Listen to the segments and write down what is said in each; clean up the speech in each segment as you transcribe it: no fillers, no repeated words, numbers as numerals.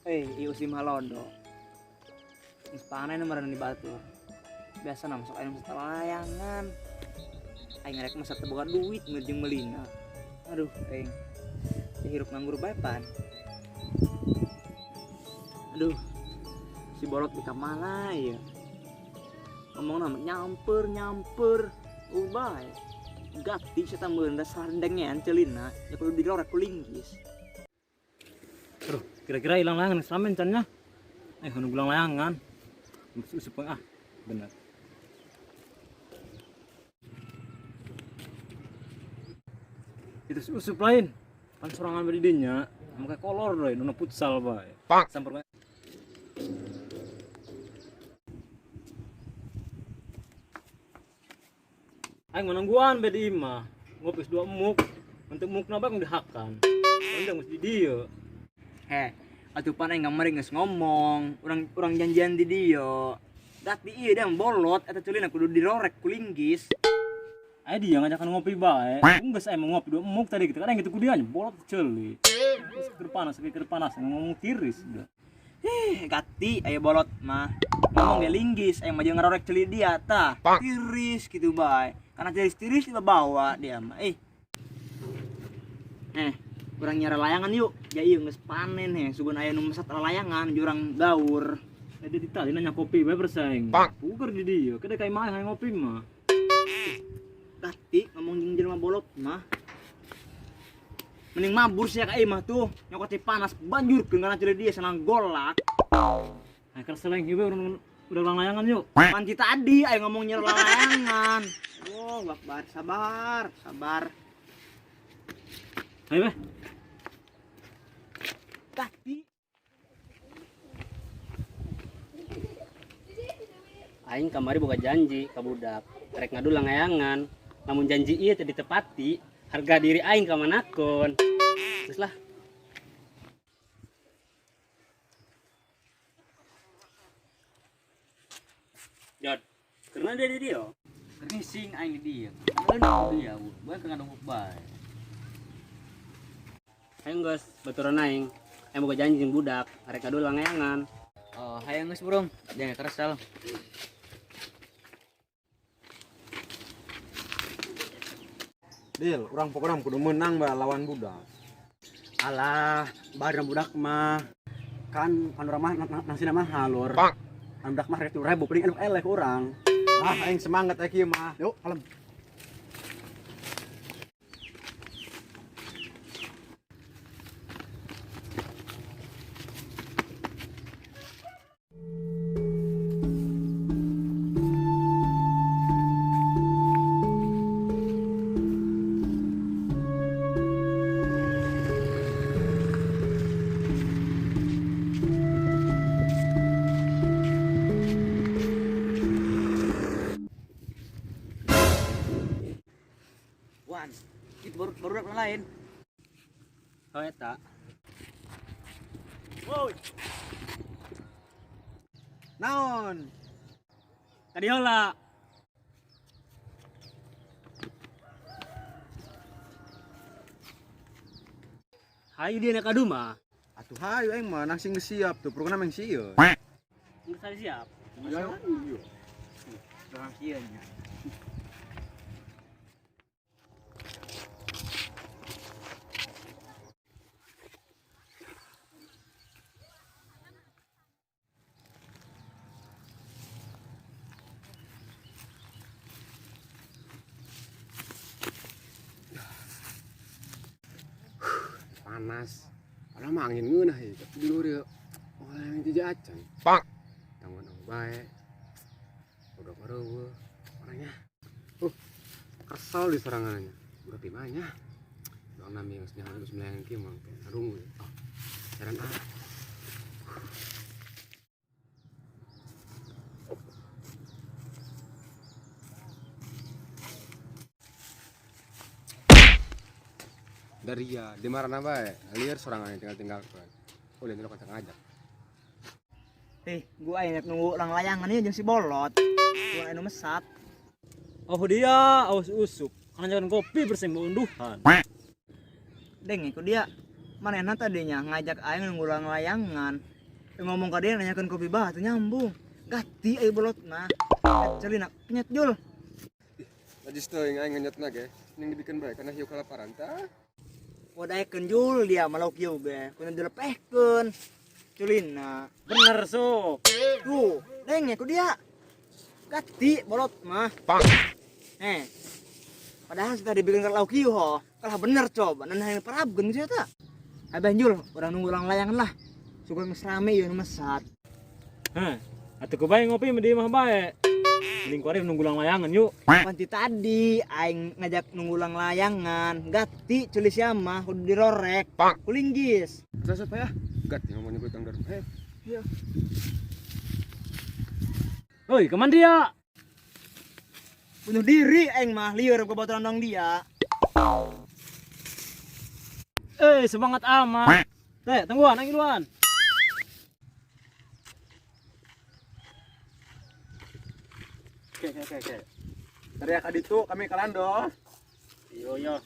Iu si Malondo. Geus panen meureun di batur. Biasa na masuk aya masa layangan. Aing rek masa teu boga duit meureun jeung meulina. Aduh, aing. Hirup nganggur bae pan. Aduh. Si bolot di kamana ya? Ngomongna nyamper. Bae. Gati saya tambahin dasar rendengnya ancelina. Ya kudu dirorek ku linggis. Aduh, kira-kira hilang layangan samen cannya. Anu bilang layangan. Usuk bener. Itu usup lain. Kan sorangan beri dinya, make kolor doy, nuna futsal bae. Samper bae. Aing menungguan bedi imah. Ngopis 2 emuk. Untuk emukna bae dihakan. Pandang mesti dia. Atuh pan aing ngamari geus ngomong, urang janjian di dieu. Gati ieu dah bolot eta ceulina kudu dirorek ku linggis. Aya dia ngajakan ngopi bae. Geus aya ngopi 2 emuk tadi gitu. Kadang gitu ku dianya bolot ceuli. Keur panas ngomong tiris udah. Gati aya bolot mah. Ngomong ge linggis, aya mah jeung ngarorek ceuli dia tah. Tiris gitu bae. Karena tiris tiba bawa dia mah. Urang nyara layangan yuk. Ya ieu geus panen sugun aya nu mesat layangan jurang gaur. Ada di tali nanya kopi bae bersaing. Puker di dia, kada kayak mah ngopi mah. Gati ngomong jeung jelema bolot mah. Mending mabur sia ka imah tuh. Nyokoti panas banjurkeun kana ceuli dia sanang golak. Keur seleng ieu udah layangan yuk. Panci tadi aya ngomong nyara layangan. Oh, bakbar sabar. Ayo beh. Gati Aing kamari boga janji ka budak rek ngadu layangan, namun janji ieu teu ditepati, harga diri aing ka manakon. Geus lah. Jod, karena dia di dia. Kerising aing di dieu. Eun dia, bae keur ngadongok bae. Aing geus baturan aing. Aing boga janji jeung budak rek ngadu layangan. Oh, hayang geus burung. Jangan keresal. Dil, urang pokoknya kudu menang ba lawan budak. Alah, badan budak mah kan panorama nasi nama halur. Budak mah rek 2000 paling elek urang. Aing semangat kieu mah. Yuk, kalem. Wan, itu baru lain. Oh eta. Woi. Naon? Tadi heula. Hayu dia nak adu mah. Atuh hayu aing mah nang sing geus siap tuh program yang sieu. Geus siap. Iya. Orang kieu nya. Panas. Ada mah angin ngeunah ieu di luhur ieu. Oh, yang jejak acan. Tanggung bae. Udah pareueuh orangnya. Kesal di sorangannya. Udah pimanya. Dong nami geus nyahan geus meleang kieu mah. Arung. Heran ah. Dari ya, di marana bae, liar sorangan tinggal-tinggalkan. Oh, lihat lo kacang ngajak. Gua aya nunggu ulang layangan ieu jeung si bolot. Gua anu mesat. Oh dia, awas usuk. Karena jangan kopi bersembunduhan. Deng ikut dia. manehna tadinya ngajak aing ngulang layangan. Ngomong ka dia nanyakeun kopi bah teu nyambung. Gati ai bolot mah. Celina penyet jul. Najis teuing aing nganyetna ge, ning dibikin bae kana hieu kalaparan tah. Wadaekeun jul dia malau kieu ge, kudu dilepehkeun. Culina. Bener so. Tuh, denge ku dia. Gati bolot mah. Padahal sudah dibikin lauk kieu ho. Kalah bener coba, nan hayang parabgeun geus eta. Abah jul, urang nunggu ulang layangan lah. Suka geus rame ieu nu mesat. Hah, atuh ku bae ngopi mah di mah bae. Mending ku ari nunggu ulang layangan yuk. Panti tadi aing ngajak nunggu ulang layangan, gati ceuli sia mah kudu dirorek. Kulinggis. Terus apa ya? Gat ngomongnya gue tanggar. Hoi, kemana dia? Bunuh diri aing mah lieur ke batu randang dia. Semangat amat. Teh, tungguan, aing duluan. Oke. Dari akaditu kami kalando. Yo.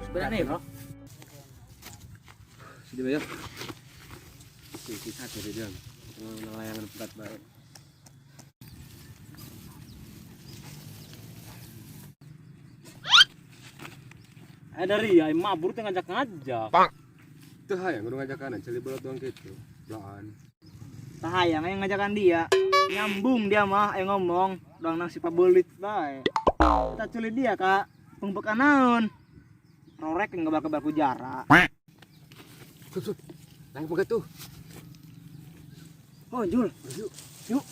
Sebenarnya bro. Sudah bayar. Kita dari dia. Layangan berat baik. Dari ya mabur teh ngajak-ngajak. Tuh hayang udah ngajak kanan, celi bolot doang gitu. Belaan. Tahayang yang ngajakan dia. Nyambung dia mah aing ngomong, doang nang si pabelit bae. Kita culi dia Kak. Pengbekan naon? Rorek yang gebal-gebal ku jarak. Sup. Lain pegat tuh. Oh, Jul. Yuk.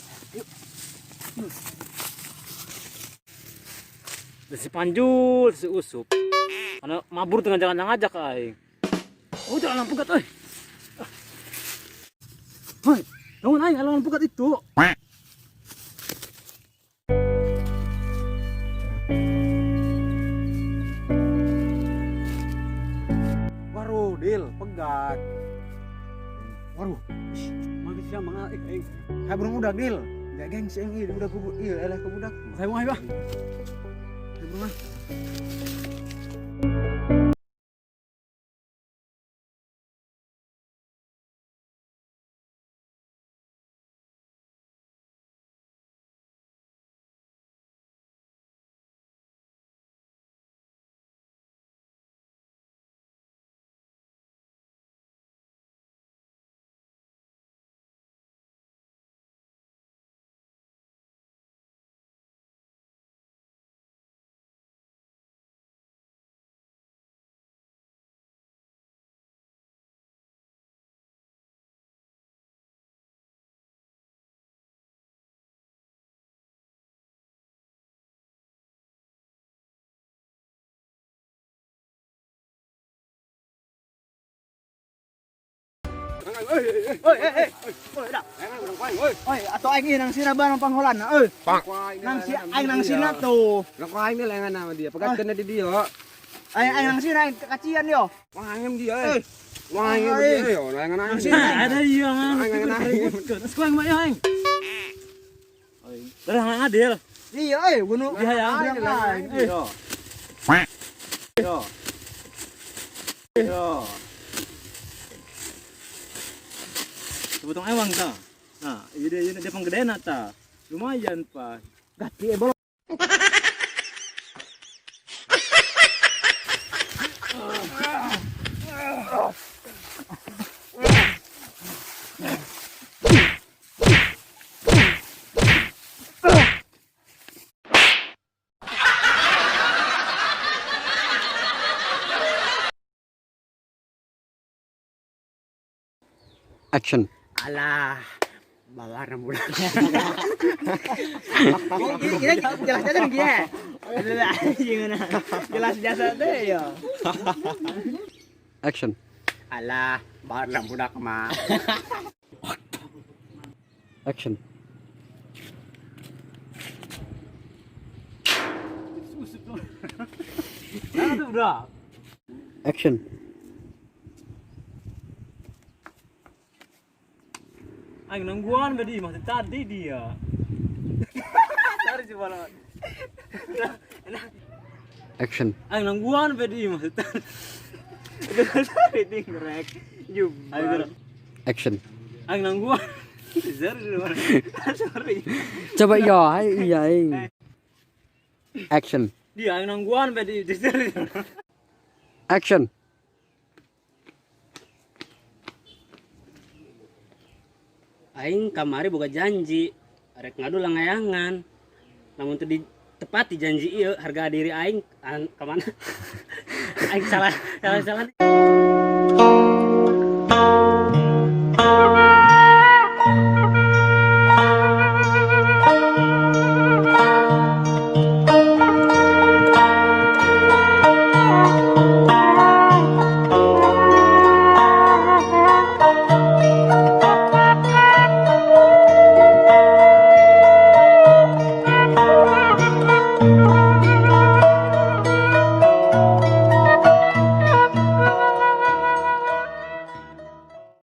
Si Panjul, si Usup. Karena mabur tengah ngajak aing. Oh, jangan lampu gat euy. Hoi, lawan aing lampu gat itu. Waruh, Dil, pegat. Waruh. Magis siya mga aing. Hai burung udak Dil. Enggak gengsi yang ieu udah ku ieu eleh ku budak. Saya mau ayo. Hai burung. Oi, atau aing ieu nang sina barang pangholanna euy. Nang si aing nang sina tuh. Lah kok aing lengan sama dia. Pegatkeun di dia. Aing nang sina aing kacian yo. Wah angem dia Wah angem dia yo lengan aing. Ada iya ngan. Aing aing. Sekolah yang banyak aing. Terang adil. Iya euy, gunu. Iya ya. Aing. Yo. Yo. Yo. Sebetulnya ewang ta. Nah, ini dia penggedean ta. Lumayan pak. Gati bolong. Action. Alah, balar budak. Ini jelas aja nih ya. Gimana? Jelas biasa deh ya. Action. Alah, balar budak mah. Action. Nah, tuh udah. Action. Aing nungguan bedi masih tadi dia. Sorry sih balon. Action. Aing nungguan bedi masih tadi. Sorry ting rek. Ayo. Action. Aing nungguan. Sorry. Coba iya. Action. Dia aing nungguan bedi sorry. Action. Aing kamari boga janji arek ngadu langayangan namun teu ditepati janji ieu harga diri aing ka mana aing salah